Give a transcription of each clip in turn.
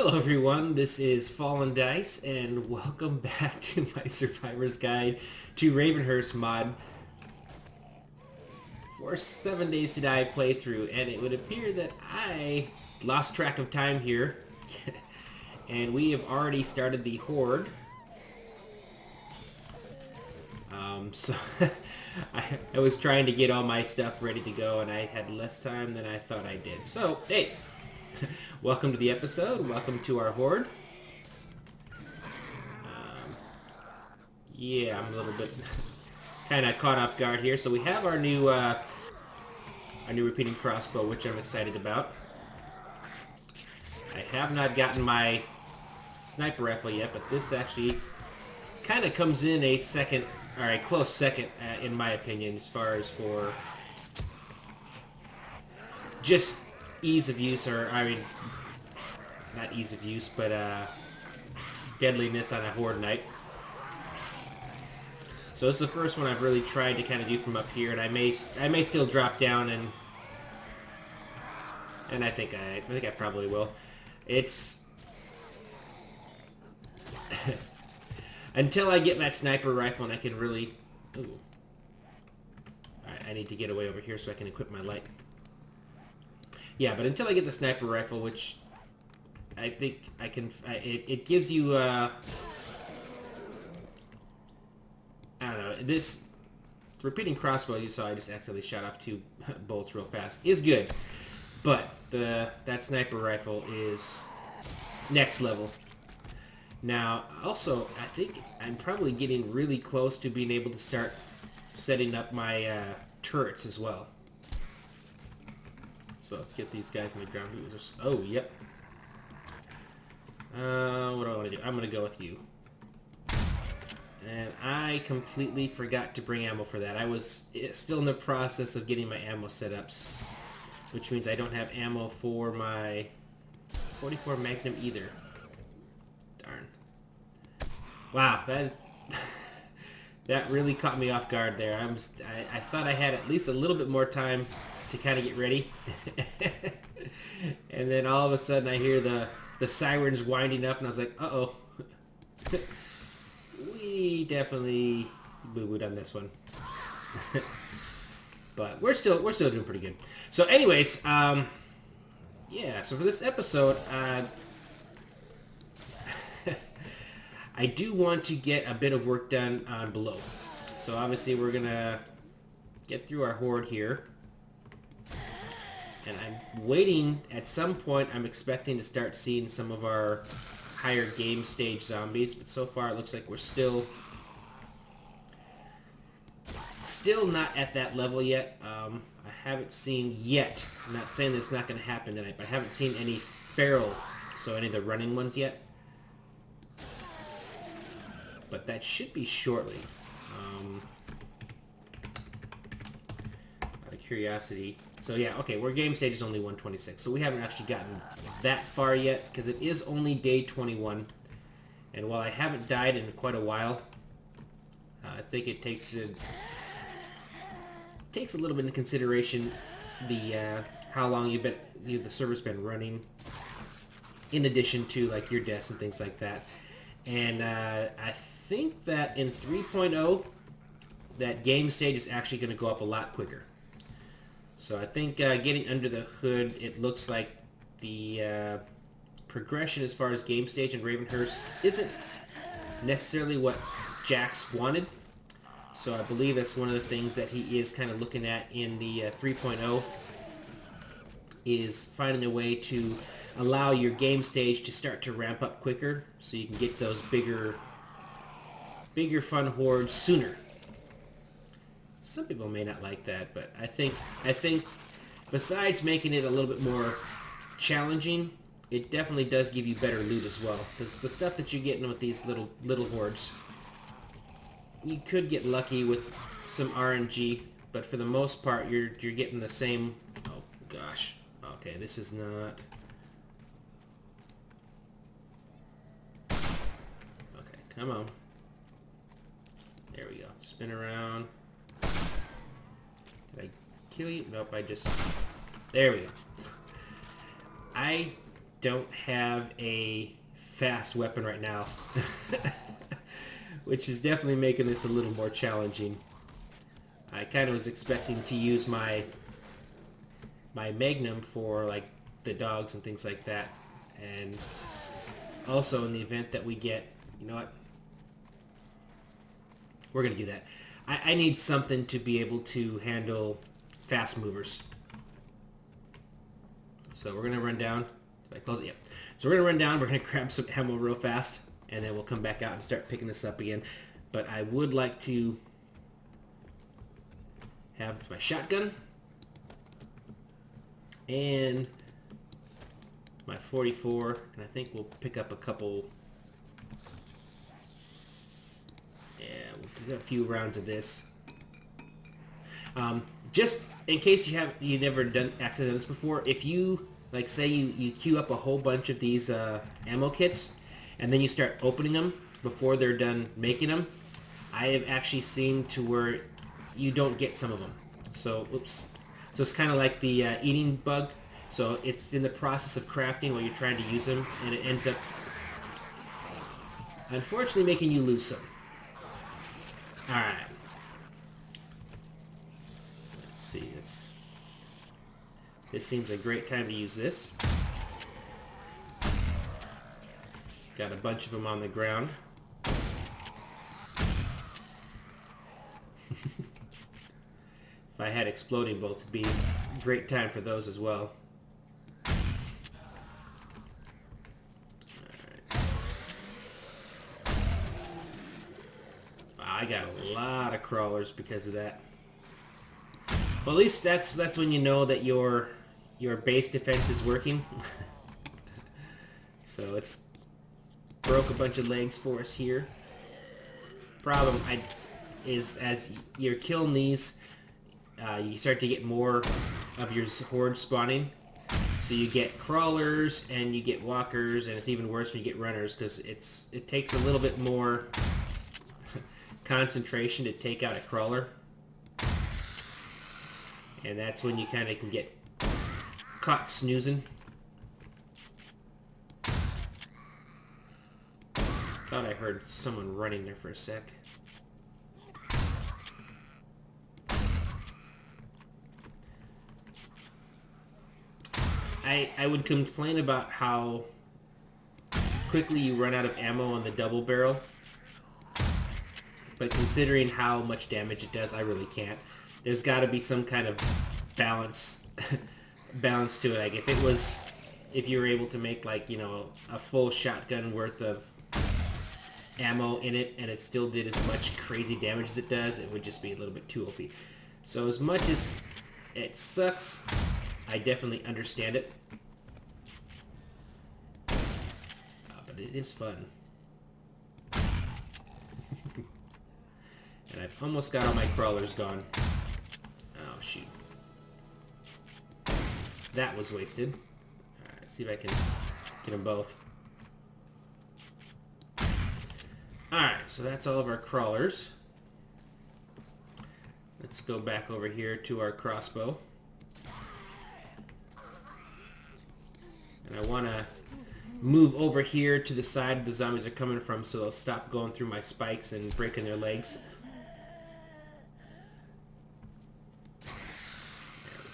Hello everyone, this is Fallendice, and welcome back to my Survivor's Guide to Ravenhearst mod for 7 Days to Die playthrough. And it would appear that I lost track of time here, and we have already started the horde. So I was trying to get all my stuff ready to go, and I had less time than I thought I did. So, hey! Welcome to the episode. Welcome to our horde. Yeah, I'm a little bit kind of caught off guard here. So we have our new repeating crossbow, which I'm excited about. I have not gotten my sniper rifle yet, but this actually kind of comes in a second, or a close second, in my opinion, as far as for just ease of use, or I mean, not ease of use, but deadliness on a horde night. So this is the first one I've really tried to kind of do from up here, and I may still drop down, and I think I probably will. It's until I get my sniper rifle and I can really. Ooh. Alright, I need to get away over here so I can equip my light. Yeah, but until I get the sniper rifle, which I think I can, it gives you, I don't know, this repeating crossbow you saw, I just accidentally shot off 2 bolts real fast, is good. But that sniper rifle is next level. Now, also, I think I'm probably getting really close to being able to start setting up my turrets as well. So let's get these guys on the ground. Oh, yep. What do I want to do? I'm going to go with you. And I completely forgot to bring ammo for that. I was still in the process of getting my ammo set up, which means I don't have ammo for my 44 Magnum either. Darn. Wow, that really caught me off guard there. I thought I had at least a little bit more time to kind of get ready. And then all of a sudden I hear the sirens winding up, and I was like, uh-oh. We definitely boo-booed on this one. But we're still doing pretty good. So anyways, yeah, so for this episode, I do want to get a bit of work done on below. So obviously we're gonna get through our horde here. And I'm waiting, at some point I'm expecting to start seeing some of our higher game stage zombies, but so far it looks like we're still not at that level yet. I haven't seen yet, I'm not saying that it's not going to happen tonight, but I haven't seen any feral, so any of the running ones yet. But that should be shortly. Out of curiosity. So yeah, okay, we're game stage is only 126, so we haven't actually gotten that far yet, because it is only day 21. And while I haven't died in quite a while, I think it takes a little bit into consideration the how long the server's been running, in addition to like your deaths and things like that. And I think that in 3.0, that game stage is actually going to go up a lot quicker. So I think getting under the hood, it looks like the progression as far as game stage in Ravenhearst isn't necessarily what Jax wanted. So I believe that's one of the things that he is kind of looking at in the 3.0, is finding a way to allow your game stage to start to ramp up quicker, so you can get those bigger fun hordes sooner. Some people may not like that, but I think besides making it a little bit more challenging, it definitely does give you better loot as well. Because the stuff that you're getting with these little hordes, you could get lucky with some RNG, but for the most part, you're getting the same. Oh gosh. Okay, this is not. Okay, come on. There we go. Spin around. Did I kill you? Nope, I just... There we go. I don't have a fast weapon right now. Which is definitely making this a little more challenging. I kind of was expecting to use my Magnum for like the dogs and things like that. And also in the event that we get, you know what? We're going to do that. I need something to be able to handle fast movers. So we're going to run down. Did I close it? Yep. So we're going to run down. We're going to grab some ammo real fast. And then we'll come back out and start picking this up again. But I would like to have my shotgun. And my 44. And I think we'll pick up a couple... Yeah, we'll do a few rounds of this. Just in case you've never done accidentally this before, if you, like say you queue up a whole bunch of these ammo kits, and then you start opening them before they're done making them, I have actually seen to where you don't get some of them. So, oops. So it's kind of like the eating bug. So it's in the process of crafting while you're trying to use them, and it ends up, unfortunately, making you lose some. Alright. Let's see. This seems a great time to use this. Got a bunch of them on the ground. If I had exploding bolts, it'd be a great time for those as well. I got a lot of crawlers because of that. Well, at least that's when you know that your base defense is working. So it's broke a bunch of legs for us here. Problem is as you're killing these, you start to get more of your horde spawning. So you get crawlers and you get walkers, and it's even worse when you get runners because it takes a little bit more concentration to take out a crawler, and that's when you kind of can get caught snoozing. Thought I heard someone running there for a sec. I would complain about how quickly you run out of ammo on the double barrel. But considering how much damage it does, I really can't. There's got to be some kind of balance to it. Like if you were able to make like, you know, a full shotgun worth of ammo in it and it still did as much crazy damage as it does, it would just be a little bit too OP. So as much as it sucks, I definitely understand it. But it is fun. And I've almost got all my crawlers gone. Oh, shoot. That was wasted. Alright, see if I can get them both. Alright, so that's all of our crawlers. Let's go back over here to our crossbow. And I want to move over here to the side the zombies are coming from so they'll stop going through my spikes and breaking their legs.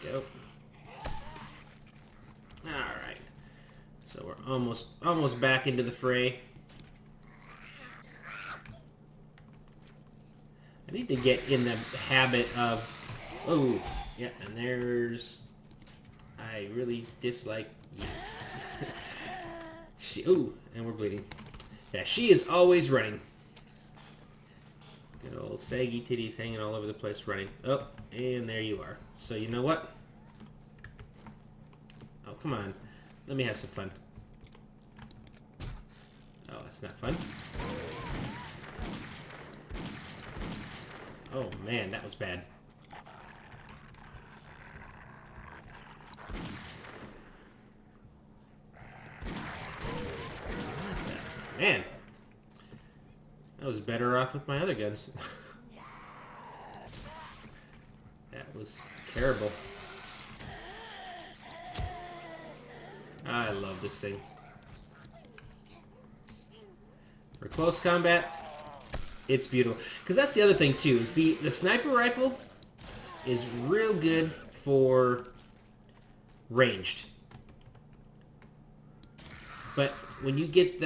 Go. Alright. So we're almost back into the fray. I need to get in the habit of... Oh, yeah, and there's... I really dislike you. Ooh, and we're bleeding. Yeah, she is always running. Good old saggy titties hanging all over the place running. Oh, and there you are. So you know what? Oh, come on. Let me have some fun. Oh, that's not fun. Oh, man, that was bad. Man, I was better off with my other guns. That was terrible. I love this thing. For close combat, it's beautiful. Because that's the other thing too, is the sniper rifle is real good for ranged. But when you get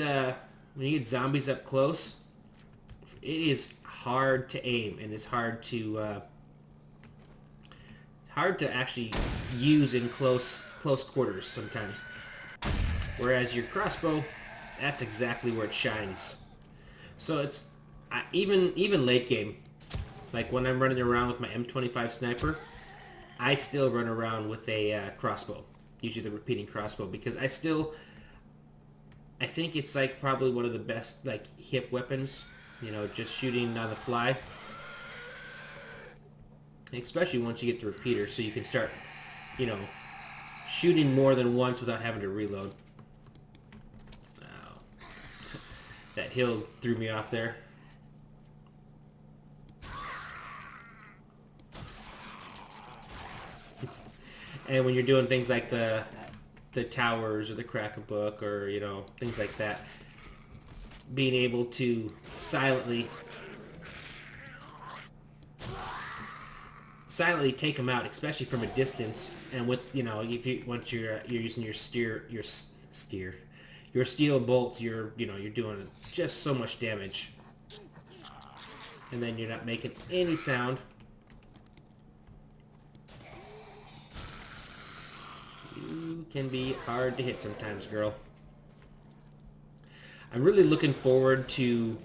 zombies up close, it is hard to aim, and it's hard to actually use in close quarters sometimes. Whereas your crossbow, that's exactly where it shines. So it's even late game, like when I'm running around with my M25 sniper, I still run around with a crossbow, usually the repeating crossbow, because I think it's like probably one of the best like hip weapons, you know, just shooting on the fly. Especially once you get the repeater, so you can start, you know, shooting more than once without having to reload. Oh. That hill threw me off there. And when you're doing things like the towers or the crack-a-book or, you know, things like that, being able to silently take them out, especially from a distance, and with, you know, once you're using your steel bolts, you're doing just so much damage, and then you're not making any sound. You can be hard to hit sometimes, girl. I'm really looking forward to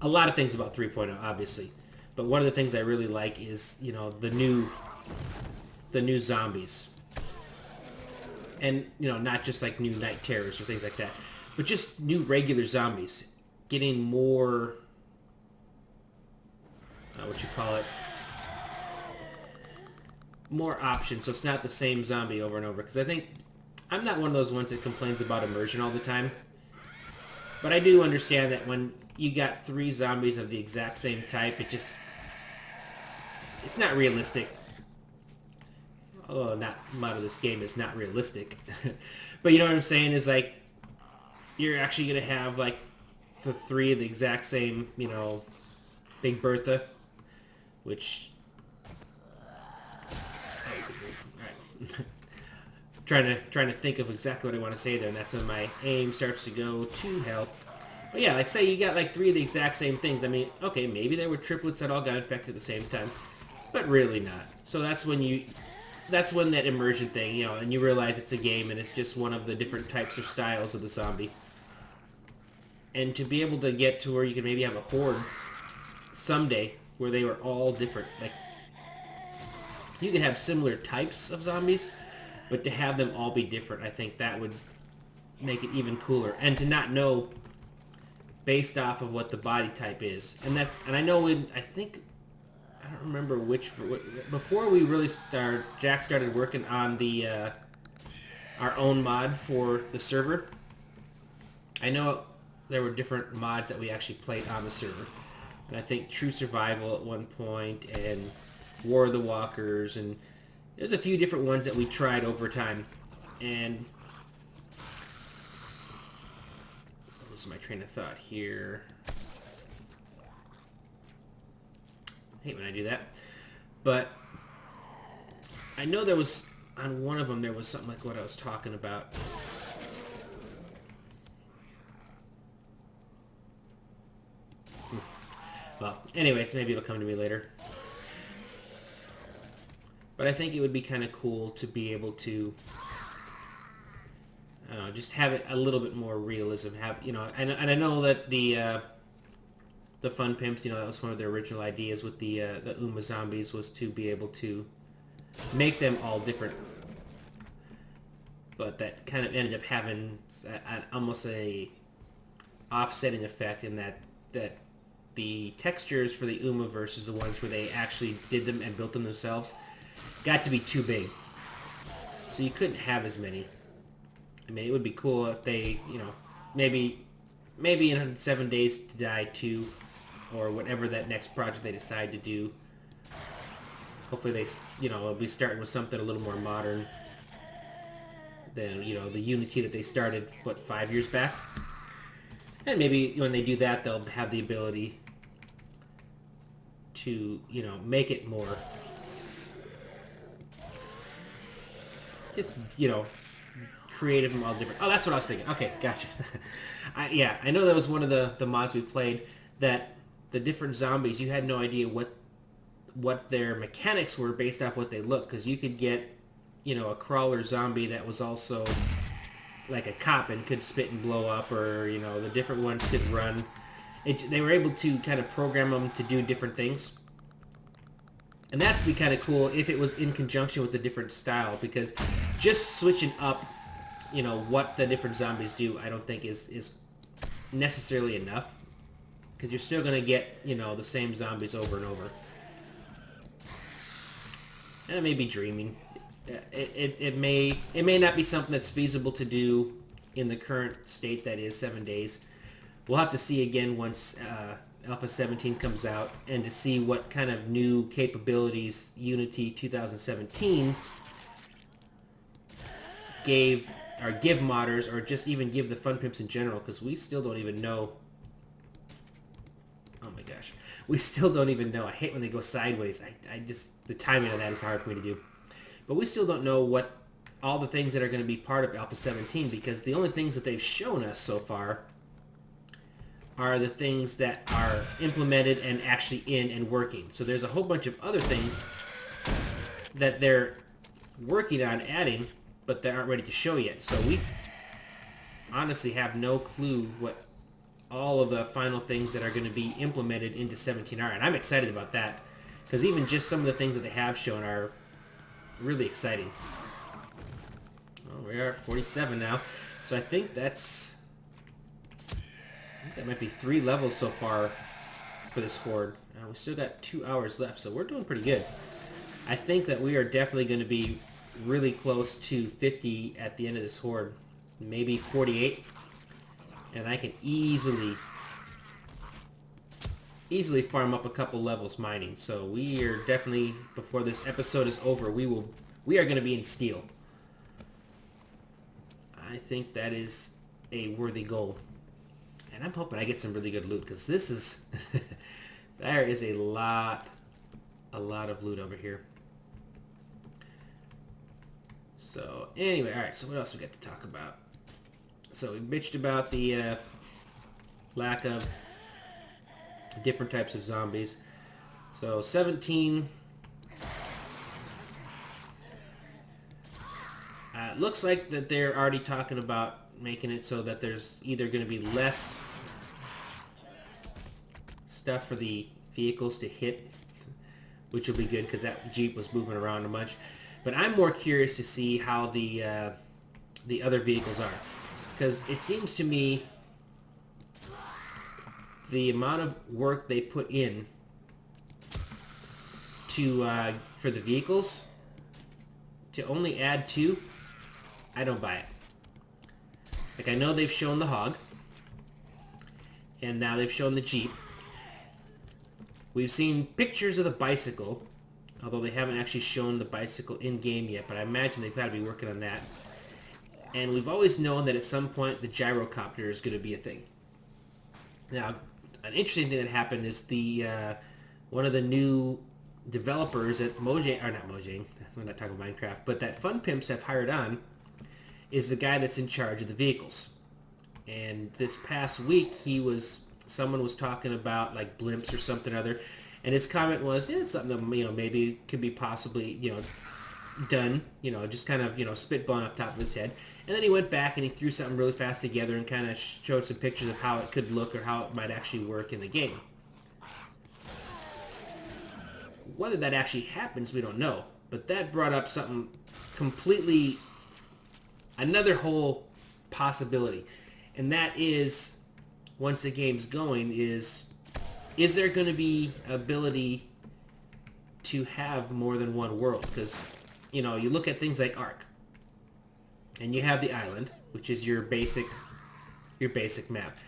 a lot of things about 3.0, obviously. But one of the things I really like is, you know, the new zombies. And, you know, not just like new night terrors or things like that, but just new regular zombies. Getting more, more options, so it's not the same zombie over and over. Because I think I'm not one of those ones that complains about immersion all the time. But I do understand that when you got 3 zombies of the exact same type, it's not realistic. Although not a lot of this game is not realistic. But you know what I'm saying, is like, you're actually going to have like the 3 of the exact same, you know, Big Bertha, which... trying to think of exactly what I want to say there, and that's when my aim starts to go to hell. But yeah, like say you got like 3 of the exact same things. I mean, okay, maybe there were triplets that all got infected at the same time, but really not. So that's when that immersion thing, you know, and you realize it's a game and it's just one of the different types of styles of the zombie. And to be able to get to where you can maybe have a horde someday where they were all different, like you can have similar types of zombies, but to have them all be different, I think that would make it even cooler. And to not know based off of what the body type is. And I know I don't remember before we really Jack started working on the our own mod for the server. I know there were different mods that we actually played on the server. And I think True Survival at one point, and War of the Walkers, and there's a few different ones that we tried over time. And this is my train of thought here. I hate when I do that. But I know there was, on one of them, there was something like what I was talking about. Well, anyways, maybe it'll come to me later. But I think it would be kind of cool to be able to, I don't know, just have it a little bit more realism. Have, you know, and I know that the Fun Pimps, you know, that was one of their original ideas with the Uma zombies, was to be able to make them all different. But that kind of ended up having almost a offsetting effect in that the textures for the Uma versus the ones where they actually did them and built them themselves got to be too big. So you couldn't have as many. I mean, it would be cool if they, you know, maybe in 7 Days to Die 2, or whatever that next project they decide to do. Hopefully they, you know, will be starting with something a little more modern. than, you know, the Unity that they started, what, 5 years back? And maybe when they do that, they'll have the ability to, you know, make it more, just, you know, creative and all different. Oh, that's what I was thinking. Okay, gotcha. Yeah, I know that was one of the mods we played, that the different zombies, you had no idea what their mechanics were based off what they look, because you could get, you know, a crawler zombie that was also like a cop and could spit and blow up, or, you know, the different ones could run. They were able to kind of program them to do different things. And that's be kind of cool if it was in conjunction with the different style, because just switching up, you know, what the different zombies do, I don't think is necessarily enough, because you're still going to get, you know, the same zombies over and over. And I may be dreaming. It may not be something that's feasible to do in the current state that is 7 days. We'll have to see again once Alpha 17 comes out, and to see what kind of new capabilities Unity 2017 give modders, or just even give the Fun Pimps in general, because we still don't even know. Oh my gosh. We still don't even know. I hate when they go sideways. I just, the timing of that is hard for me to do. But we still don't know what all the things that are going to be part of Alpha 17, because the only things that they've shown us so far are the things that are implemented and actually in and working. So there's a whole bunch of other things that they're working on adding, but they aren't ready to show yet. So we honestly have no clue what all of the final things that are going to be implemented into 17 are. And I'm excited about that, because even just some of the things that they have shown are really exciting. Well, we are at 47 now. So I think that might be 3 levels so far for this horde. We still got 2 hours left, so we're doing pretty good. I think that we are definitely going to be really close to 50 at the end of this horde. Maybe 48. And I can easily farm up a couple levels mining. So we are definitely, before this episode is over, we are going to be in steel. I think that is a worthy goal. And I'm hoping I get some really good loot, because this is there is a lot of loot over here. So anyway, all right, so what else we got to talk about? So we bitched about the lack of different types of zombies. So 17 looks like that they're already talking about making it so that there's either going to be less stuff for the vehicles to hit, which will be good because that Jeep was moving around a bunch. But I'm more curious to see how the other vehicles are, because it seems to me the amount of work they put in to for the vehicles to only add 2, I don't buy it. Like, I know they've shown the hog, and now they've shown the Jeep. We've seen pictures of the bicycle, although they haven't actually shown the bicycle in-game yet, but I imagine they've got to be working on that. And we've always known that at some point the gyrocopter is going to be a thing. Now, an interesting thing that happened is the one of the new developers at Mojang, or not Mojang, we're not talking Minecraft, but that Fun Pimps have hired on is the guy that's in charge of the vehicles. And this past week, someone was talking about like blimps or something or other, and his comment was, yeah, it's something that, you know, maybe could be possibly, you know, done, you know, just kind of, you know, spitballing off the top of his head. And then he went back and he threw something really fast together and kind of showed some pictures of how it could look or how it might actually work in the game. Whether that actually happens, we don't know. But that brought up something completely, another whole possibility. And that is, once the game's going, is there going to be ability to have more than one world? Because, you know, you look at things like Ark, and you have the island, which is your basic map.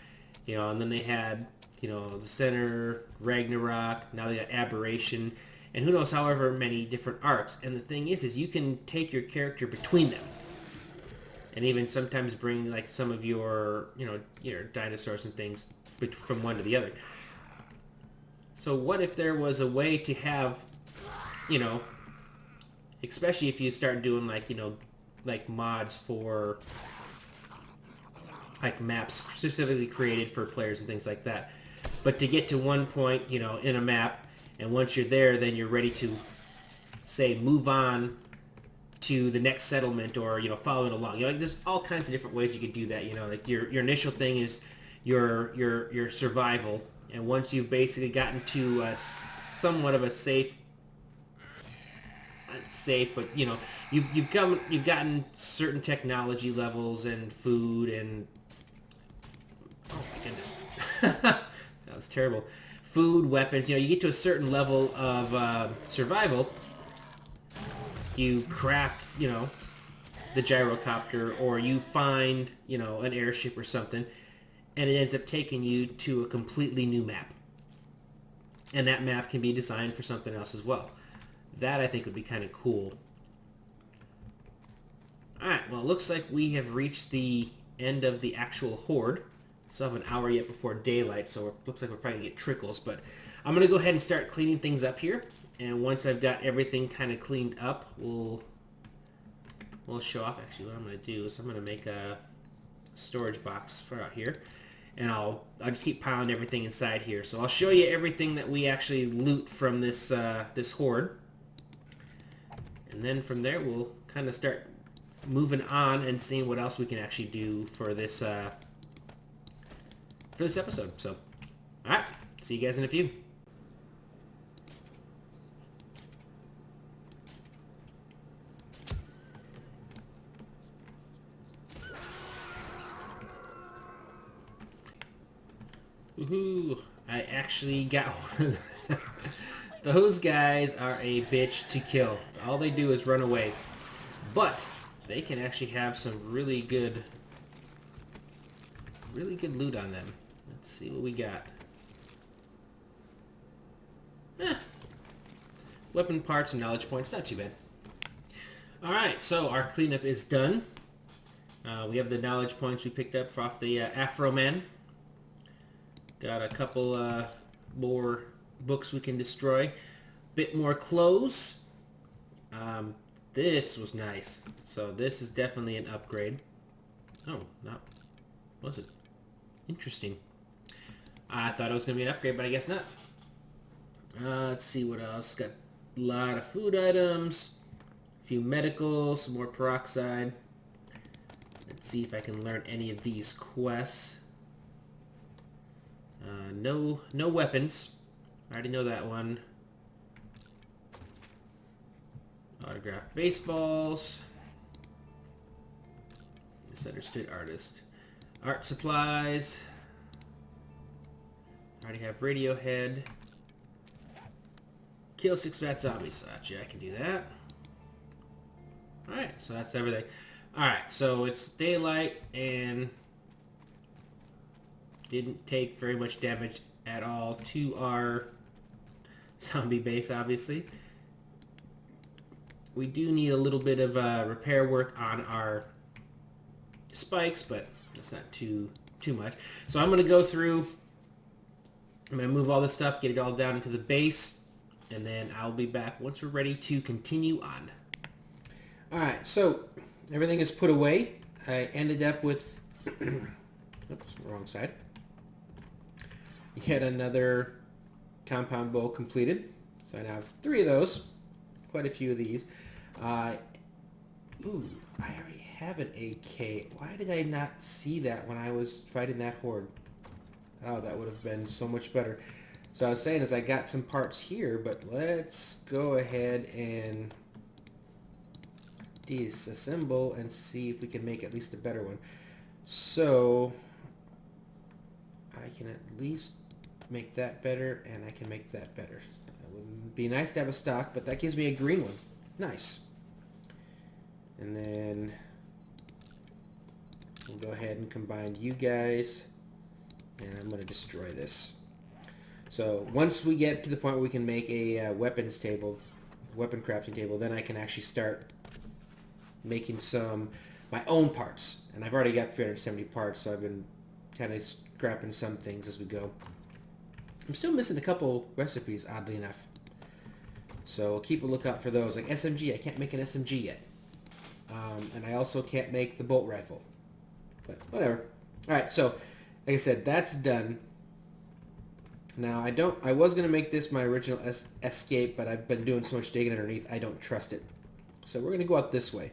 You know, and then they had, you know, the center, Ragnarok, now they got Aberration, and who knows however many different arcs. And the thing is you can take your character between them. and even sometimes bring like some of your, your dinosaurs and things from one to the other. So what if there was a way to have, especially if you start doing like, like mods for like maps specifically created for players and things like that. But to get to one point, in a map, and once you're there, then you're ready to, say, move on to the next settlement, or following along. Like there's all kinds of different ways you could do that. Like your initial thing is your survival, and once you've basically gotten to somewhat of a safe, but you've gotten certain technology levels and food and, oh my goodness, that was terrible. Food, weapons. You get to a certain level of survival. You craft, the gyrocopter, or you find, an airship or something, and it ends up taking you to a completely new map. And that map can be designed for something else as well. That, I think, would be kind of cool. Alright, well, it looks like we have reached the end of the actual horde. Still have an hour yet before daylight, so it looks like we're probably going to get trickles. But I'm going to go ahead and start cleaning things up here. And once I've got everything kind of cleaned up, we'll show off. Actually, what I'm going to do is I'm going to make a storage box for out here. And I'll just keep piling everything inside here. So I'll show you everything that we actually loot from this this horde. And then from there, we'll kind of start moving on and seeing what else we can actually do for this episode. So, all right, see you guys in a few. Woohoo! I actually got one of them. Those guys are a bitch to kill. All they do is run away. But they can actually have some really good loot on them. Let's see what we got. Weapon parts and knowledge points, not too bad. Alright, so our cleanup is done. We have the knowledge points we picked up off the Afro Man. Got a couple more books we can destroy. Bit more clothes. This was nice. So this is definitely an upgrade. Oh, not... Was it? Interesting. I thought it was going to be an upgrade, but I guess not. Let's see what else. Got a lot of food items. A few medical. Some more peroxide. Let's see if I can learn any of these quests. No weapons. I already know that one. Autographed baseballs. Misunderstood artist. Art supplies. I already have Radiohead. Kill 6 fat zombies. Gotcha, I can do that. Alright, so that's everything. Alright, so it's daylight and didn't take very much damage at all to our zombie base, obviously. We do need a little bit of repair work on our spikes, but that's not too much. So I'm going to go through, I'm going to move all this stuff, get it all down into the base, and then I'll be back once we're ready to continue on. Alright, so everything is put away. I ended up with, oops, wrong side. Yet another compound bow completed. So I now have 3 of those. Quite a few of these. Ooh, I already have an AK. Why did I not see that when I was fighting that horde? Oh, that would have been so much better. So I was saying is I got some parts here, but let's go ahead and disassemble and see if we can make at least a better one. So I can at least make that better, and I can make that better. It would be nice to have a stock, but that gives me a green one. Nice. And then we'll go ahead and combine you guys, and I'm going to destroy this. So once we get to the point where we can make a weapons table, weapon crafting table, then I can actually start making some my own parts. And I've already got 370 parts, so I've been kind of scrapping some things as we go. I'm still missing a couple recipes, oddly enough. So keep a lookout for those. Like SMG, I can't make an SMG yet. And I also can't make the bolt rifle. But whatever. Alright, so like I said, that's done. Now I was going to make this my original escape, but I've been doing so much digging underneath, I don't trust it. So we're going to go out this way.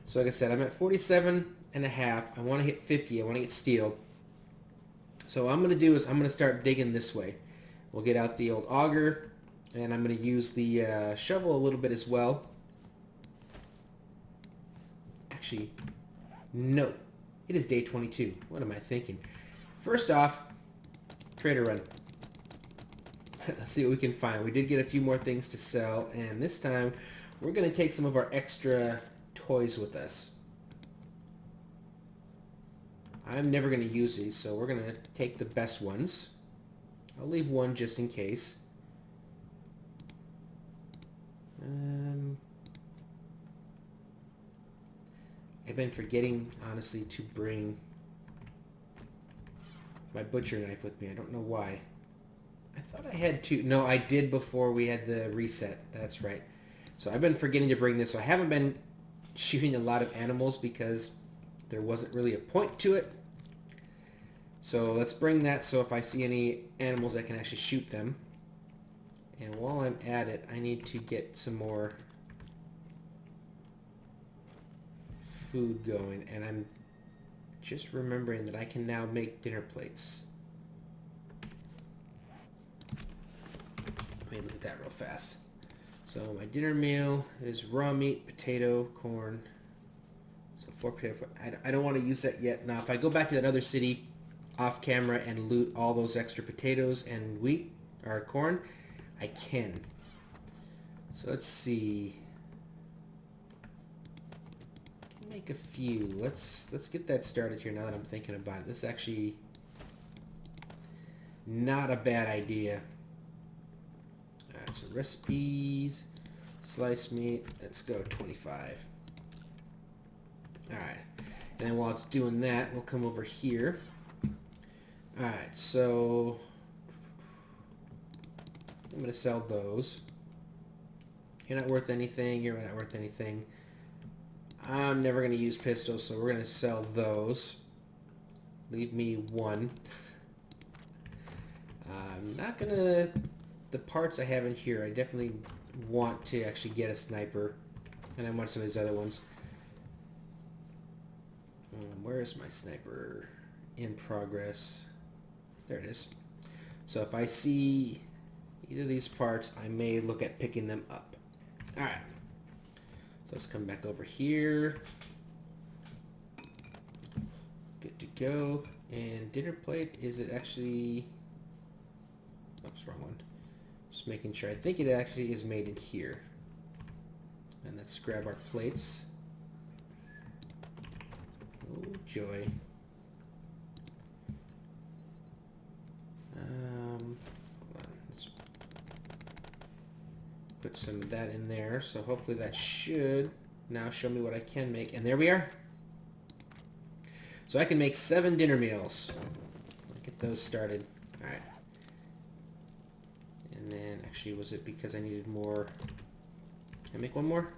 So like I said, I'm at 47.5. I want to hit 50. I want to get steel. So what I'm going to do is I'm going to start digging this way. We'll get out the old auger, and I'm going to use the shovel a little bit as well. Actually, no. It is day 22. What am I thinking? First off, trader run. Let's see what we can find. We did get a few more things to sell, and this time we're going to take some of our extra toys with us. I'm never going to use these, so we're going to take the best ones. I'll leave one just in case. I've been forgetting, honestly, to bring my butcher knife with me. I don't know why. I thought I had two. No, I did before we had the reset. That's right. So I've been forgetting to bring this. So I haven't been shooting a lot of animals because there wasn't really a point to it. So let's bring that so if I see any animals I can actually shoot them. And while I'm at it, I need to get some more food going, and I'm just remembering that I can now make dinner plates. Let me look at that real fast. So my dinner meal is raw meat, potato, corn. So 4 potato. I don't want to use that yet. Now if I go back to that other city off camera and loot all those extra potatoes and wheat or corn, I can. So let's see. Make a few. Let's get that started here now that I'm thinking about it. This is actually not a bad idea. Alright, so recipes, sliced meat, let's go 25. Alright, and then while it's doing that, we'll come over here. Alright, so I'm going to sell those. You're not worth anything, you're not worth anything. I'm never going to use pistols, so we're going to sell those. Leave me one. I'm not going to... The parts I have in here, I definitely want to actually get a sniper. And I want some of these other ones. Where is my sniper? In progress. There it is. So if I see either of these parts, I may look at picking them up. Alright. Let's come back over here. Good to go. And dinner plate, is it actually... Oops, wrong one. Just making sure. I think it actually is made in here. And let's grab our plates. Oh, joy. Hold on. Let's put some of that in there. So hopefully that should now show me what I can make. And there we are. So I can make 7 dinner meals. Get those started. Alright. And then, actually, was it because I needed more? Can I make one more?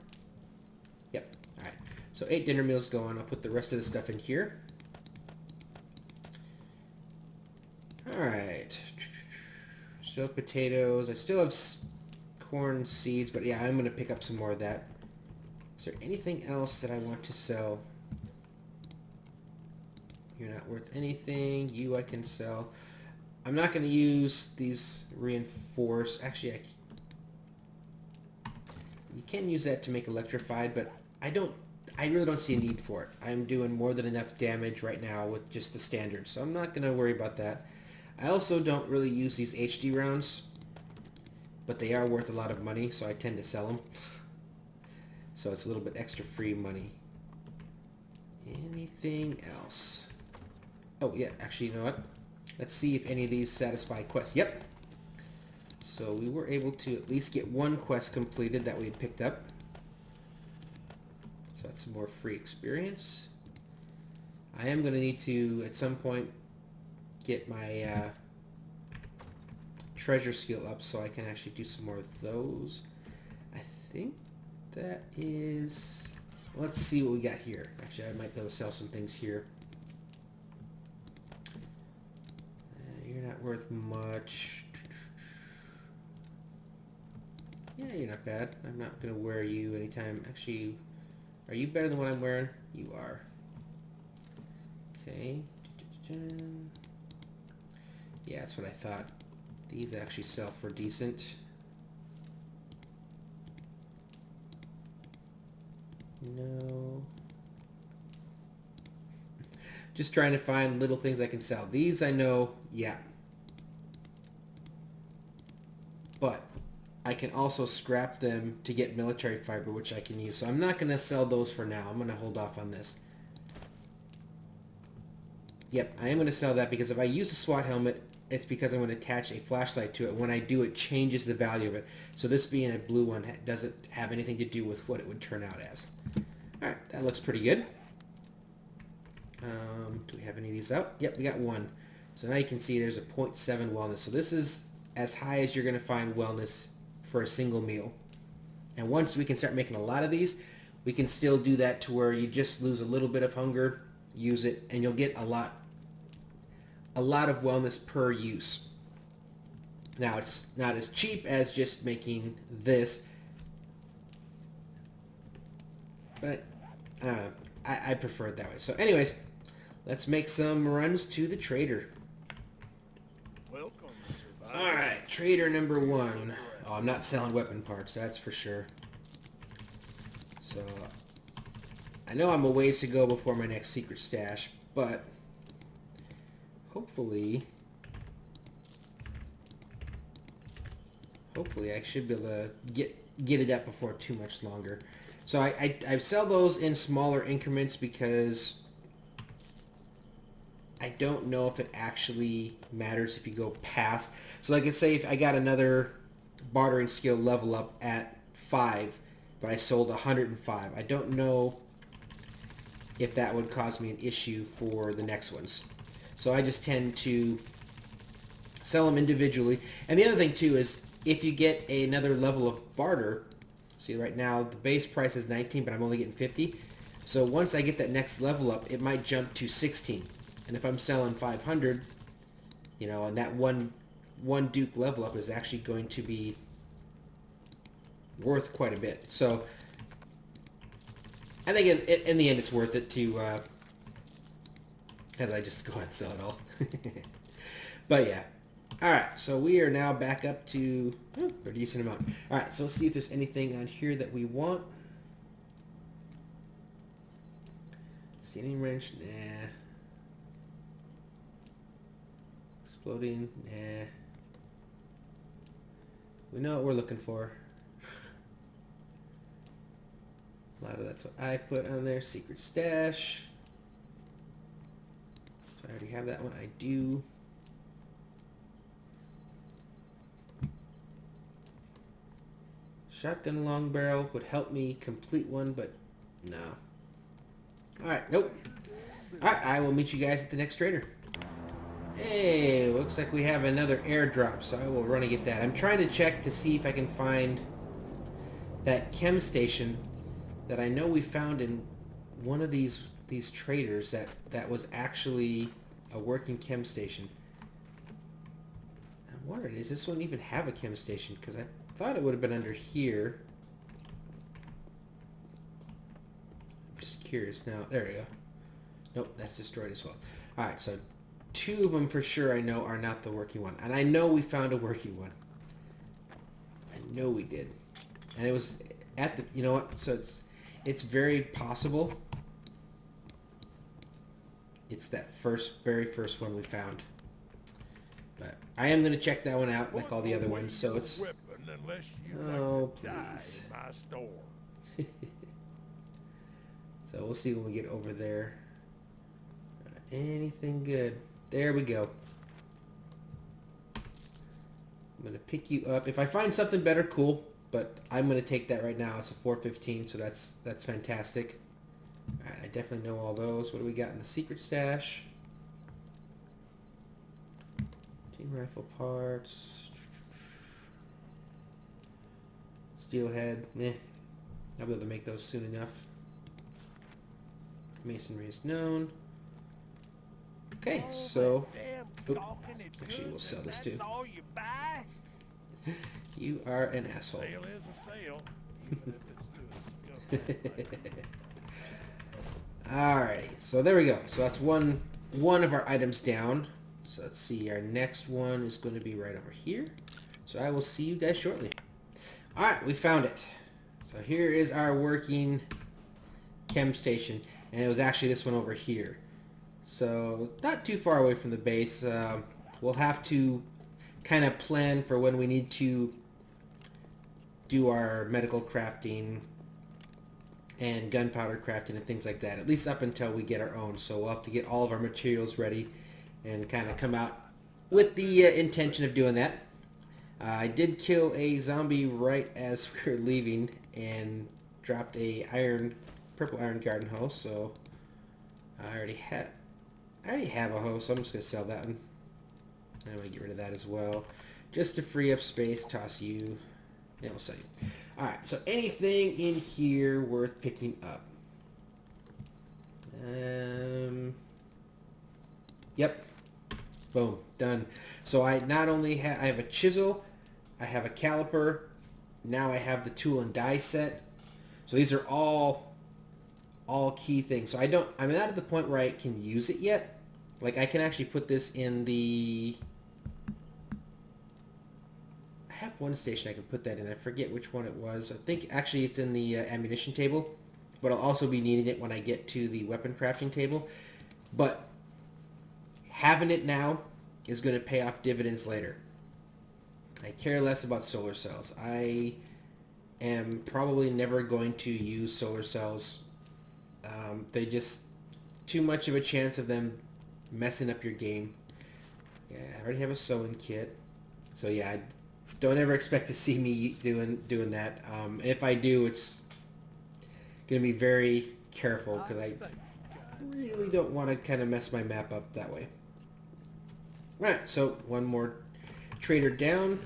Yep. Alright. So 8 dinner meals going. I'll put the rest of the stuff in here. Alright. Still potatoes. I still have corn seeds, but yeah, I'm going to pick up some more of that. Is there anything else that I want to sell? You're not worth anything. You I can sell. I'm not going to use these reinforced. Actually, you can use that to make electrified, but I really don't see a need for it. I'm doing more than enough damage right now with just the standard, so I'm not going to worry about that. I also don't really use these HD rounds, but they are worth a lot of money, so I tend to sell them. So it's a little bit extra free money. Anything else? Oh yeah, actually, you know what? Let's see if any of these satisfy quests. Yep. So we were able to at least get one quest completed that we had picked up. So that's some more free experience. I am going to need to, at some point, get my treasure skill up so I can actually do some more of those. I think that is... Let's see what we got here. Actually, I might be able to sell some things here. You're not worth much. Yeah, you're not bad. I'm not going to wear you anytime. Actually, are you better than what I'm wearing? You are. Okay. Yeah, that's what I thought. These actually sell for decent. No. Just trying to find little things I can sell. These I know, yeah. But I can also scrap them to get military fiber, which I can use. So I'm not going to sell those for now. I'm going to hold off on this. Yep, I am going to sell that because if I use a SWAT helmet, it's because I'm going to attach a flashlight to it. When I do, it changes the value of it. So this being a blue one doesn't have anything to do with what it would turn out as. Alright, that looks pretty good. Do we have any of these out? Yep, we got one. So now you can see there's a 0.7 wellness. So this is as high as you're going to find wellness for a single meal. And once we can start making a lot of these, we can still do that to where you just lose a little bit of hunger, use it, and you'll get a lot of wellness per use. Now it's not as cheap as just making this, but I don't know, I prefer it that way. So anyways, let's make some runs to the trader. Welcome, Alright, trader number 1. Oh, I'm not selling weapon parts, that's for sure. So I know I'm a ways to go before my next secret stash, but hopefully I should be able to get it up before too much longer. So I sell those in smaller increments because I don't know if it actually matters if you go past. So like I say, if I got another bartering skill level up at 5, but I sold 105, I don't know if that would cause me an issue for the next ones. So I just tend to sell them individually. And the other thing too is if you get another level of barter, see right now the base price is 19, but I'm only getting 50. So once I get that next level up, it might jump to 16. And if I'm selling 500, you know, and that one Duke level up is actually going to be worth quite a bit. So I think in the end it's worth it to, as I just go ahead and sell it all. But yeah. Alright, so we are now back up to a decent amount. Alright, so let's see if there's anything on here that we want. Standing wrench, nah. Exploding, nah. We know what we're looking for. A lot of that's what I put on there. Secret stash. So I already have that one. I do. Shotgun long barrel would help me complete one, but no. Alright, nope. Alright, I will meet you guys at the next trader. Hey, looks like we have another airdrop, so I will run and get that. I'm trying to check to see if I can find that chem station that I know we found in one of these traders that was actually a working chem station. I'm wondering, does this one even have a chem station? Because I thought it would have been under here. I'm just curious now. There we go. Nope, that's destroyed as well. Alright, so 2 of them for sure I know are not the working one. And I know we found a working one. I know we did. And it was at the, you know what, so it's very possible it's that very first one we found. But I am going to check that one out like all the other ones, so it's... Oh, please. So we'll see when we get over there. Anything good? There we go. I'm going to pick you up. If I find something better, cool. But I'm going to take that right now. It's a 415, so that's fantastic. Alright, I definitely know all those. What do we got in the secret stash? Team rifle parts. Steelhead. Meh. I'll be able to make those soon enough. Masonry is known. Okay, so... Oop, actually, we'll sell this too. That's all you buy? You are an asshole. Sale is a sale, even if it's to us. Alrighty, so there we go. So that's one of our items down. So let's see, our next one is going to be right over here. So I will see you guys shortly. Alright, we found it. So here is our working chem station. And it was actually this one over here. So not too far away from the base. We'll have to kind of plan for when we need to do our medical crafting and gunpowder crafting and things like that, at least up until we get our own. So we'll have to get all of our materials ready and kind of come out with the intention of doing that. I did kill a zombie right as we were leaving and dropped a purple iron garden hose, so I already have a hose, so I'm just going to sell that one. I'm going to get rid of that as well. Just to free up space, toss you. Yeah, we'll sell you. Alright, so anything in here worth picking up? Yep. Boom. Done. So I not only have, I have a chisel, I have a caliper, now I have the tool and die set. So these are all key things. So I'm not at the point where I can use it yet. Like I can actually put this in the... I have one station I can put that in. I forget which one it was. I think actually it's in the ammunition table. But I'll also be needing it when I get to the weapon crafting table. But having it now is going to pay off dividends later. I care less about solar cells. I am probably never going to use solar cells. They just... too much of a chance of them messing up your game. Yeah, I already have a sewing kit. So yeah, I don't ever expect to see me doing that. If I do, it's going to be very careful because I really don't want to kind of mess my map up that way. Right, so one more trader down.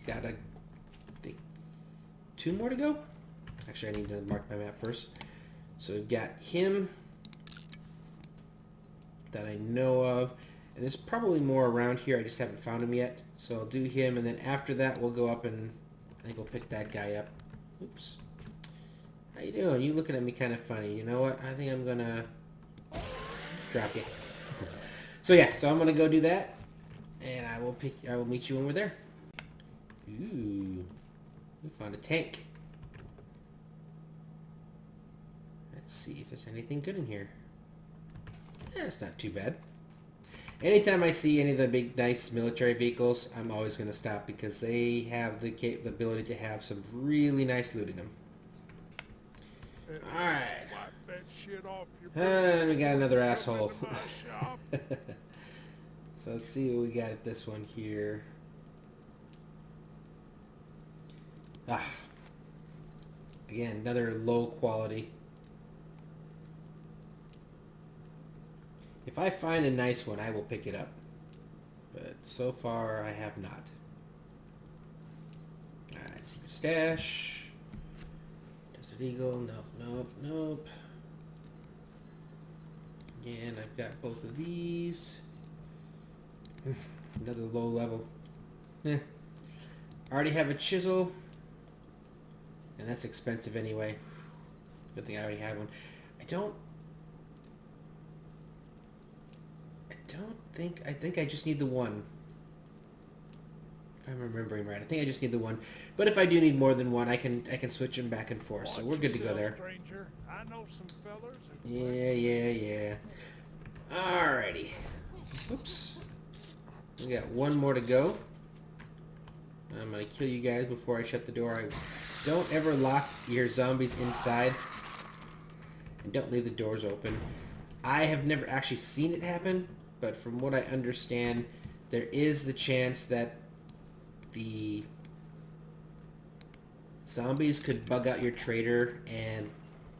Got I think 2 more to go. Actually, I need to mark my map first. So we've got him that I know of. And there's probably more around here. I just haven't found him yet. So I'll do him, and then after that we'll go up and I think we'll pick that guy up. Oops. How you doing? You looking at me kind of funny. You know what? I think I'm gonna drop you. So yeah, so I'm gonna go do that, and I will meet you when we're there. Ooh, we found a tank. Let's see if there's anything good in here. Yeah, it's not too bad. Anytime I see any of the big, nice military vehicles, I'm always going to stop because they have the ability to have some really nice loot in them. Alright. And we got another asshole. So let's see what we got at this one here. Ah. Again, another low quality. If I find a nice one, I will pick it up. But so far, I have not. Alright, secret stash. Desert Eagle, nope, nope, nope. And I've got both of these. Another low level. I already have a chisel. And that's expensive anyway. Good thing I already have one. I think I just need the one. If I'm remembering right, I think I just need the one. But if I do need more than one, I can switch them back and forth. So we're good to go there. Stranger. I know some fellers who Yeah. Alrighty. Oops. We got one more to go. I'm gonna kill you guys before I shut the door. Don't ever lock your zombies inside. And don't leave the doors open. I have never actually seen it happen, but from what I understand, there is the chance that the zombies could bug out your trader and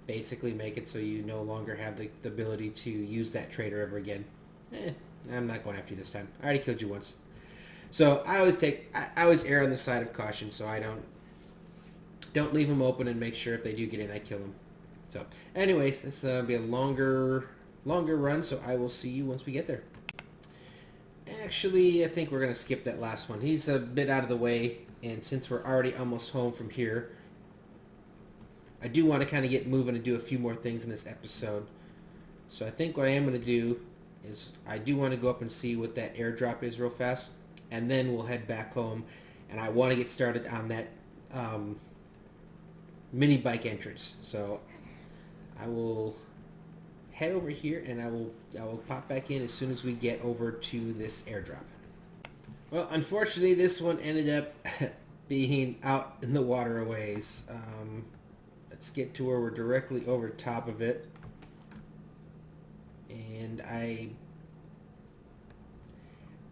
basically make it so you no longer have the ability to use that trader ever again. I'm not going after you this time. I already killed you once. So I always err on the side of caution, so I don't leave them open and make sure if they do get in, I kill them. So anyways, this will be a longer run, so I will see you once we get there. Actually, I think we're going to skip that last one. He's a bit out of the way, and since we're already almost home from here, I do want to kind of get moving and do a few more things in this episode. So I think what I am going to do is I do want to go up and see what that airdrop is real fast, and then we'll head back home, and I want to get started on that mini bike entrance. So I will head over here, and I will pop back in as soon as we get over to this airdrop. Well, unfortunately, this one ended up being out in the waterways. Let's get to where we're directly over top of it. And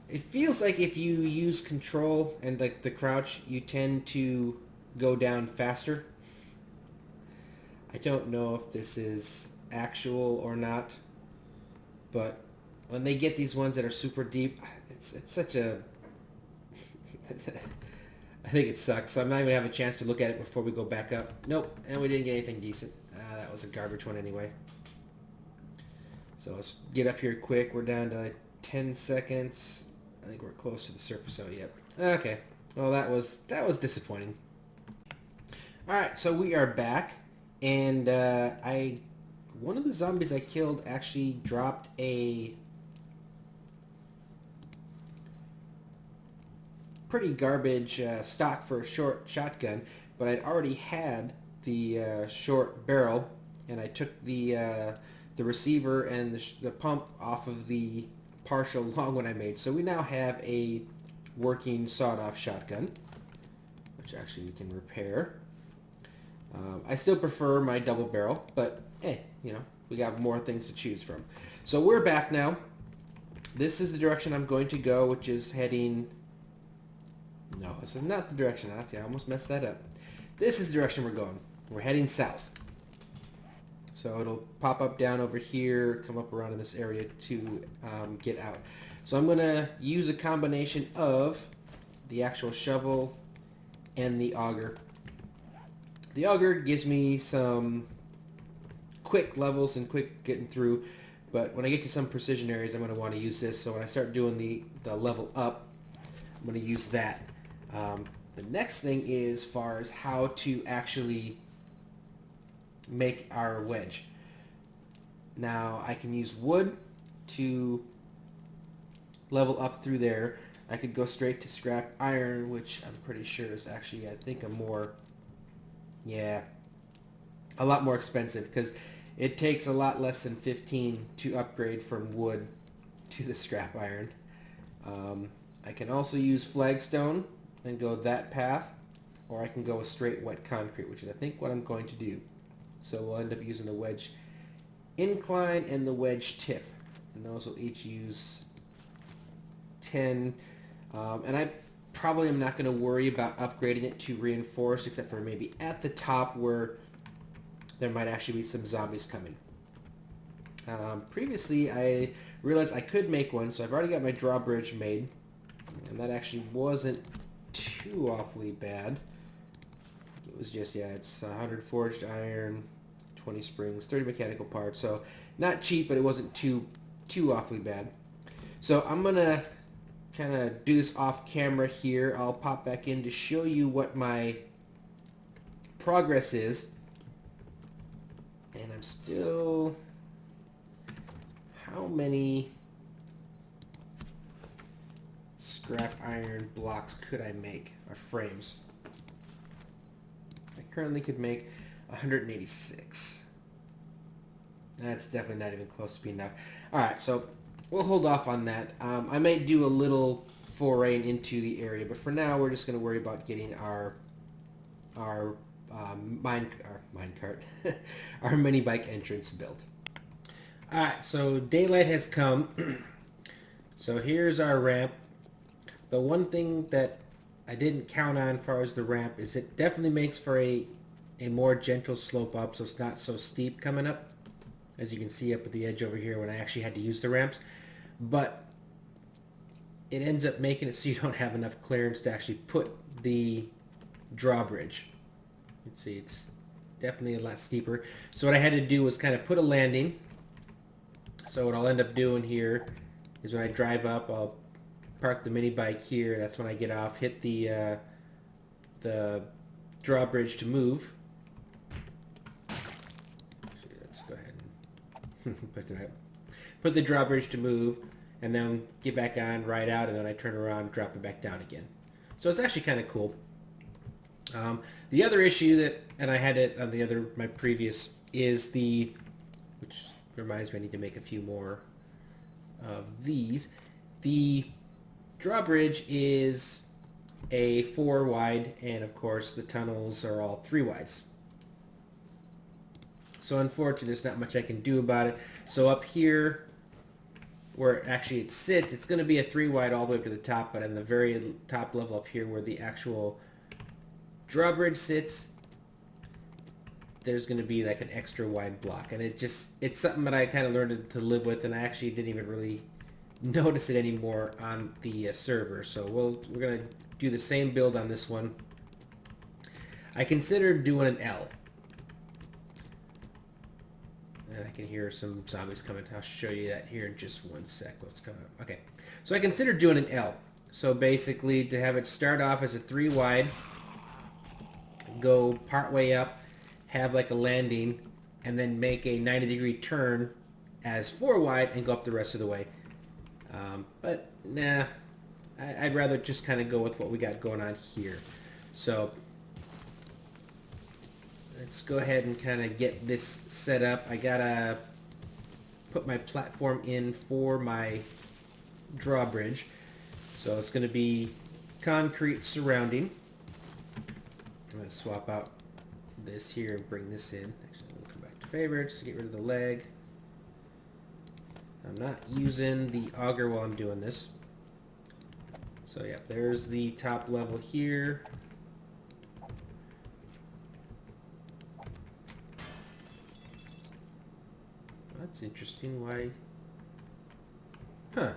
it feels like if you use control and like the crouch, you tend to go down faster. I don't know if this is actual or not, but when they get these ones that are super deep, it's such a I think it sucks. So I'm not even gonna have a chance to look at it before we go back up. Nope, and we didn't get anything decent. That was a garbage one anyway. So let's get up here quick. We're down to like 10 seconds. I think we're close to the surface. Oh, yep. Okay. Well, that was disappointing. All right, so we are back, and one of the zombies I killed actually dropped a pretty garbage stock for a short shotgun, but I'd already had the short barrel, and I took the receiver and the pump off of the partial long one I made. So we now have a working sawed-off shotgun, which actually we can repair. I still prefer my double barrel, but hey, you know, we got more things to choose from. So we're back now. This is the direction I'm going to go, which is heading... No, this is not the direction. I almost messed that up. This is the direction we're going. We're heading south. So it'll pop up down over here, come up around in this area to get out. So I'm going to use a combination of the actual shovel and the auger. The auger gives me some quick levels and quick getting through, but when I get to some precision areas, I'm going to want to use this. So when I start doing the level up, I'm going to use that. The next thing is as far as how to actually make our wedge. Now I can use wood to level up through there. I could go straight to scrap iron, which I'm pretty sure is actually, I think, a lot more expensive, because it takes a lot less than 15 to upgrade from wood to the scrap iron. I can also use flagstone and go that path, or I can go with straight wet concrete, which is I think what I'm going to do. So we'll end up using the wedge incline and the wedge tip, and those will each use 10. And I probably am not going to worry about upgrading it to reinforced, except for maybe at the top where there might actually be some zombies coming. Previously I realized I could make one, so I've already got my drawbridge made, and that actually wasn't too awfully bad. It was just, it's 100 forged iron, 20 springs, 30 mechanical parts, so not cheap, but it wasn't too awfully bad. So I'm gonna kind of do this off camera here. I'll pop back in to show you what my progress is, and I'm still... How many scrap iron blocks could I make, or frames? I currently could make 186. That's definitely not even close to being enough. Alright, so we'll hold off on that. I may do a little foray into the area, but for now we're just going to worry about getting our minecart, our mini bike entrance built. Alright, so daylight has come. So here's our ramp. The one thing that I didn't count on as far as the ramp is it definitely makes for a a more gentle slope up, so it's not so steep coming up, as you can see up at the edge over here when I actually had to use the ramps. But it ends up making it so you don't have enough clearance to actually put the drawbridge. You can see it's definitely a lot steeper. So what I had to do was kind of put a landing. So what I'll end up doing here is when I drive up, I'll park the mini bike here. That's when I get off, hit the drawbridge to move. Actually, let's go ahead and put the drawbridge to move, and then get back on, ride out, and then I turn around, drop it back down again. So it's actually kind of cool. The other issue that, and I had it on my previous, is which reminds me I need to make a few more of these. The drawbridge is a 4 wide, and of course the tunnels are all 3 wides. So unfortunately there's not much I can do about it. So up here where actually it sits, it's going to be a 3 wide all the way up to the top, but on the very top level up here where the actual drawbridge sits, there's going to be like an extra wide block, and it's something that I kind of learned to live with, and I actually didn't even really notice it anymore on the server. So we're going to do the same build on this one. I considered doing an L, and I can hear some zombies coming. I'll show you that here in just one sec. What's coming up? Okay, so I considered doing an L. So basically, to have it start off as a 3 wide, go part way up, have like a landing, and then make a 90-degree turn as 4 wide and go up the rest of the way. But nah, I'd rather just kind of go with what we got going on here. So let's go ahead and kind of get this set up. I gotta put my platform in for my drawbridge. So it's going to be concrete surrounding. I'm going to swap out this here and bring this in. Actually, we'll come back to favorites to get rid of the leg. I'm not using the auger while I'm doing this. So yeah, there's the top level here. That's interesting. Why? Huh.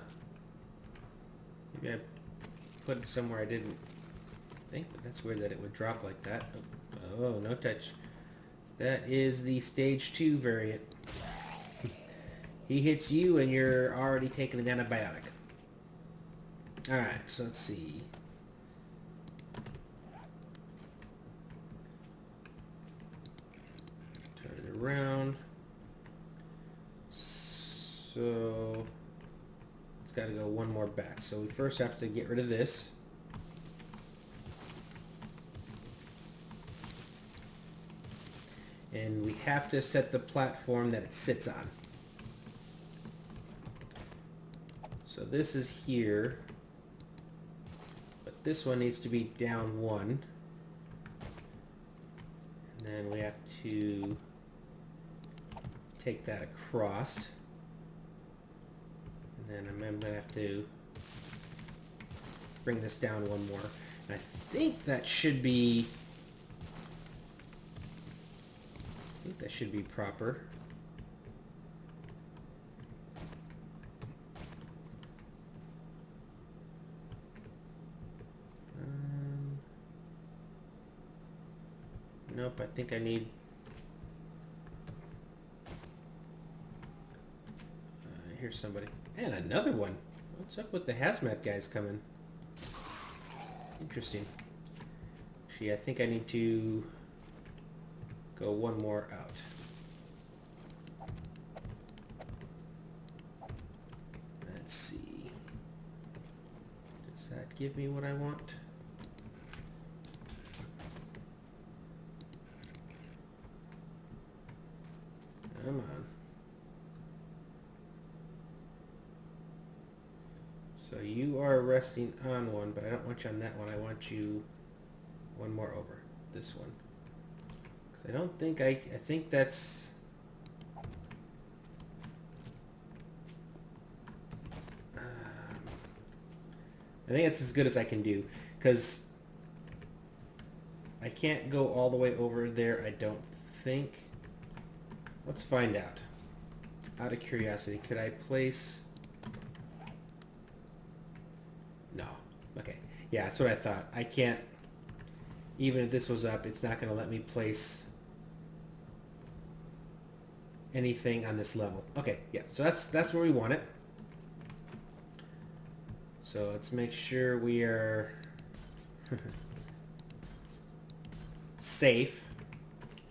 Maybe I put it somewhere I didn't think, but that's weird that it would drop like that. Oh, no touch. That is the stage 2 variant. He hits you and you're already taking an antibiotic. Alright, so let's see. Turn it around. So it's got to go one more back. So we first have to get rid of this. And we have to set the platform that it sits on. So this is here, but this one needs to be down 1. And then we have to take that across. And then I'm going to have to bring this down 1 more. And I think that should be proper. Nope, I think I need... here's somebody. And another one. What's up with the hazmat guys coming? Interesting. Actually, I think I need to go 1 more out. Let's see. Does that give me what I want? Come on. So you are resting on 1, but I don't want you on that one. I want you 1 more over. This one. Because I don't think I think that's... I think that's as good as I can do. Because I can't go all the way over there, I don't think. Let's find out. Out of curiosity, could I place... No. Okay. Yeah, that's what I thought. I can't... Even if this was up, it's not going to let me place anything on this level. Okay, yeah. So that's where we want it. So let's make sure we are safe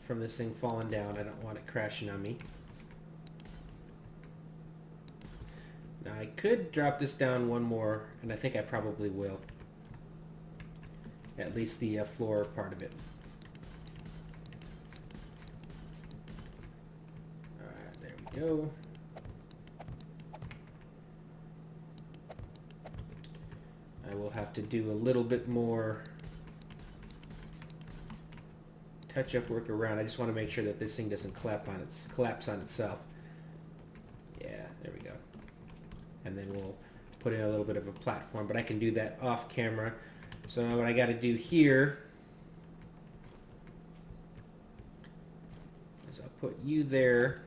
from this thing falling down. I don't want it crashing on me. Now I could drop this down one more, and I think I probably will. At least the floor part of it. Alright, there we go. I will have to do a little bit more touch-up work around. I just want to make sure that this thing doesn't collapse on itself. Yeah, there we go. And then we'll put in a little bit of a platform, but I can do that off camera. So now what I got to do here is I'll put you there.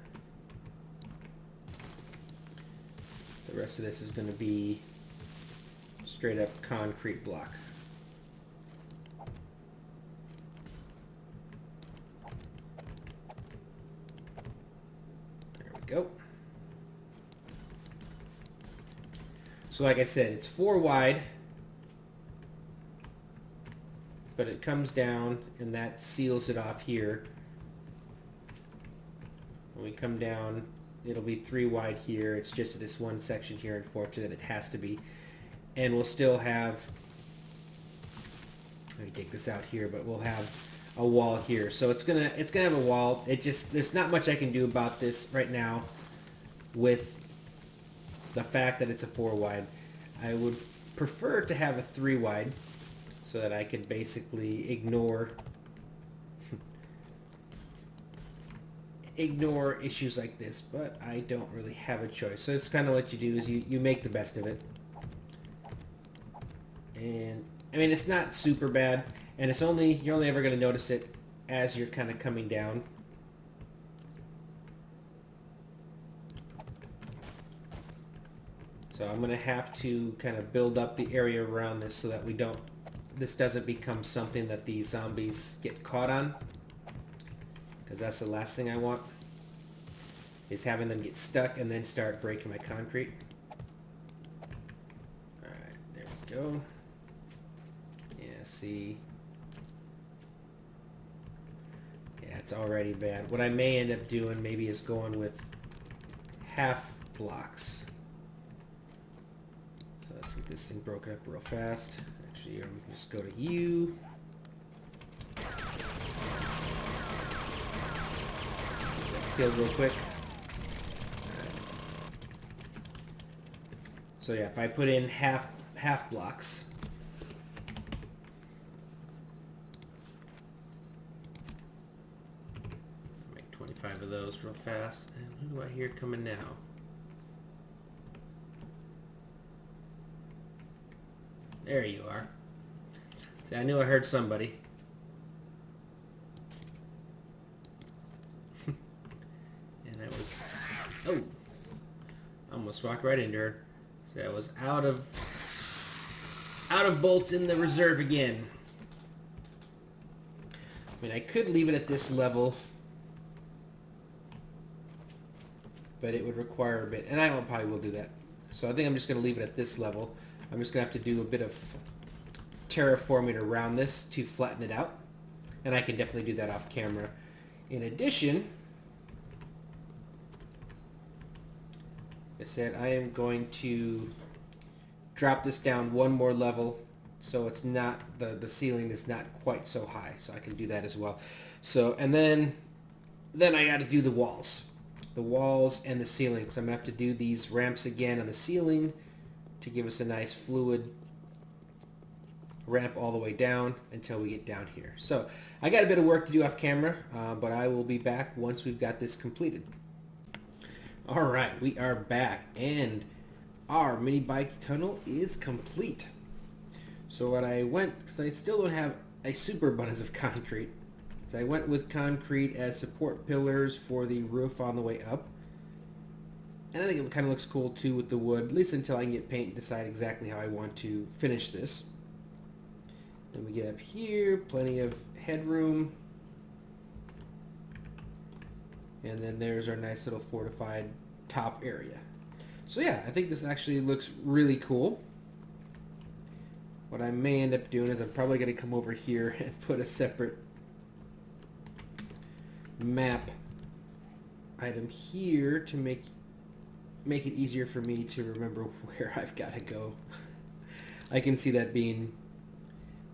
The rest of this is going to be straight up concrete block. There we go. So like I said, it's 4 wide, but it comes down and that seals it off here. When we come down, it'll be 3 wide here. It's just this one section here, unfortunately, that it has to be. And we'll still have, let me take this out here, but we'll have a wall here. So it's gonna have a wall. There's not much I can do about this right now with the fact that it's a 4 wide. I would prefer to have a 3 wide so that I could basically ignore issues like this, but I don't really have a choice. So it's kind of what you do is you make the best of it. And I mean, it's not super bad, and you're only ever going to notice it as you're kind of coming down. So I'm going to have to kind of build up the area around this so that this doesn't become something that the zombies get caught on, because that's the last thing I want, is having them get stuck and then start breaking my concrete. Alright, there we go. Yeah, see. Yeah, it's already bad. What I may end up doing maybe is going with half blocks. So let's get this thing broken up real fast. Actually, or we can just go to you. Killed real quick. So yeah, if I put in half blocks, make 25 of those real fast. And who do I hear coming now? There you are. See, I knew I heard somebody. And I was... Oh! Almost walked right into her. So I was out of bolts in the reserve again. I mean, I could leave it at this level, but it would require a bit, and I probably will do that. So I think I'm just going to leave it at this level. I'm just going to have to do a bit of terraforming around this to flatten it out, and I can definitely do that off camera. In addition, I said I am going to drop this down one more level so it's not, the ceiling is not quite so high, so I can do that as well. So, and then I got to do the walls and the ceiling. So I'm going to have to do these ramps again on the ceiling to give us a nice fluid ramp all the way down until we get down here. So I got a bit of work to do off camera, but I will be back once we've got this completed. Alright, we are back, and our mini bike tunnel is complete. So what I went, because I still don't have a super abundance of concrete. So I went with concrete as support pillars for the roof on the way up. And I think it kind of looks cool too with the wood, at least until I can get paint and decide exactly how I want to finish this. Then we get up here, plenty of headroom. And then there's our nice little fortified top area. So yeah, I think this actually looks really cool. What I may end up doing is I'm probably going to come over here and put a separate map item here to make it easier for me to remember where I've got to go. I can see that being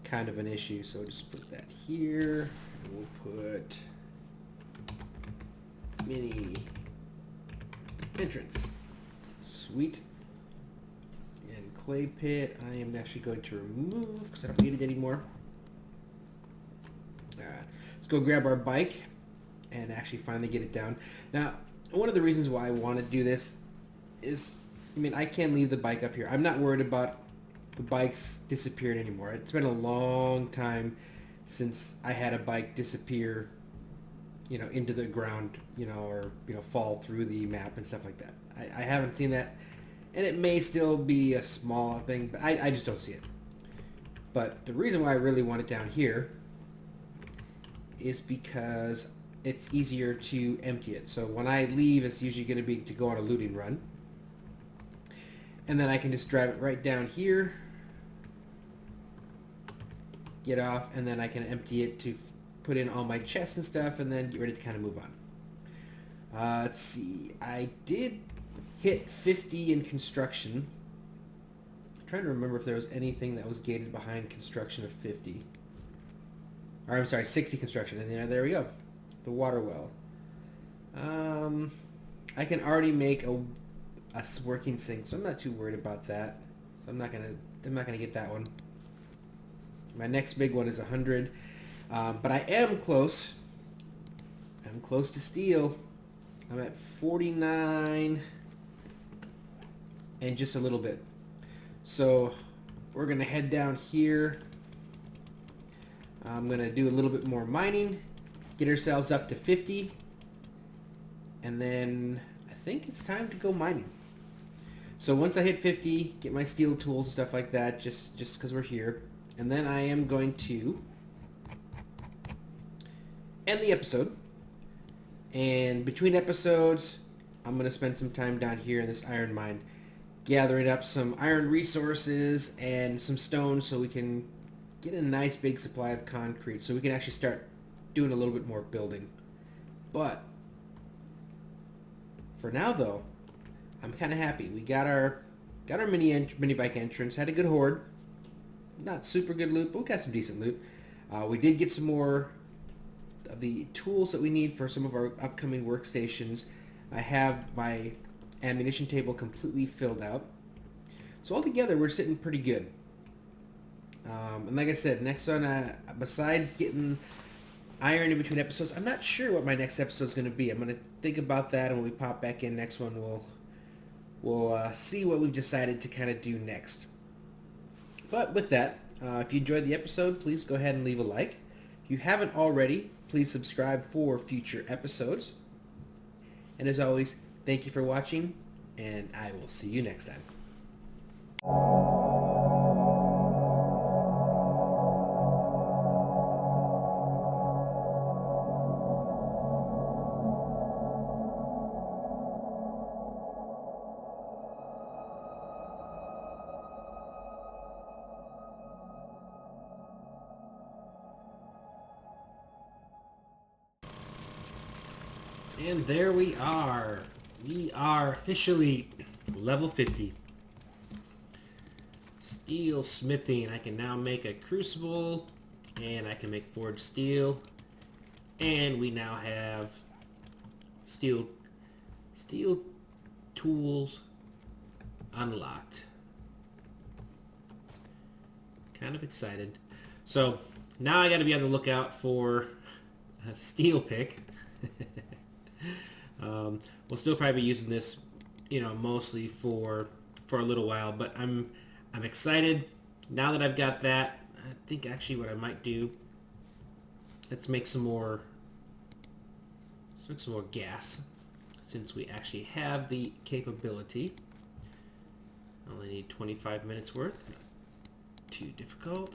kind of an issue, so just put that here. And we'll put mini entrance. Sweet. And clay pit I am actually going to remove because I don't need it anymore. Alright, let's go grab our bike and actually finally get it down. Now, one of the reasons why I want to do this is, I mean, I can leave the bike up here. I'm not worried about the bikes disappearing anymore. It's been a long time since I had a bike disappear, you know, into the ground, you know, or, you know, fall through the map and stuff like that. I haven't seen that, and it may still be a small thing, but I just don't see it. But the reason why I really want it down here is because it's easier to empty it. So when I leave, it's usually going to be to go on a looting run. And then I can just drive it right down here, get off, and then I can empty it to put in all my chests and stuff, and then get ready to kind of move on. Let's see. I did hit 50 in construction. I'm trying to remember if there was anything that was gated behind construction of 50. Or I'm sorry, 60 construction. And there we go. The water well. I can already make a working sink, so I'm not too worried about that. So I'm not gonna get that one. My next big one is 100, but I am close. I'm close to steel. I'm at 49 and just a little bit. So we're gonna head down here. I'm gonna do a little bit more mining, get ourselves up to 50, and then I think it's time to go mining. So once I hit 50, get my steel tools and stuff like that, just because we're here, and then I am going to end the episode. And between episodes, I'm going to spend some time down here in this iron mine, gathering up some iron resources and some stone so we can get a nice big supply of concrete so we can actually start doing a little bit more building. But for now, though, I'm kind of happy. We got our mini bike entrance. Had a good horde. Not super good loot, but we got some decent loot. We did get some more of the tools that we need for some of our upcoming workstations. I have my ammunition table completely filled out. So altogether, we're sitting pretty good. And like I said, next one, besides getting iron in between episodes, I'm not sure what my next episode is going to be. I'm going to think about that, and when we pop back in next one, we'll see what we've decided to kind of do next. But with that, if you enjoyed the episode, please go ahead and leave a like. If you haven't already, please subscribe for future episodes. And as always, thank you for watching, and I will see you next time. And there we are. We are officially level 50. Steel smithing. I can now make a crucible, and I can make forged steel. And we now have steel tools unlocked. Kind of excited. So now I got to be on the lookout for a steel pick. We'll still probably be using this, you know, mostly for a little while, but I'm excited now that I've got that. I think actually what I might do let's make some more. Let's make some more gas, since we actually have the capability. Only need 25 minutes worth. Not too difficult.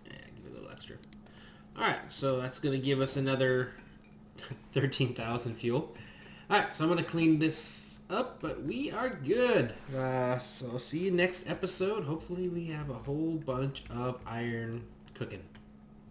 Yeah, give it a little extra. Alright, so that's going to give us another 13,000 fuel. Alright, so I'm going to clean this up, but we are good. So see you next episode. Hopefully we have a whole bunch of iron cooking.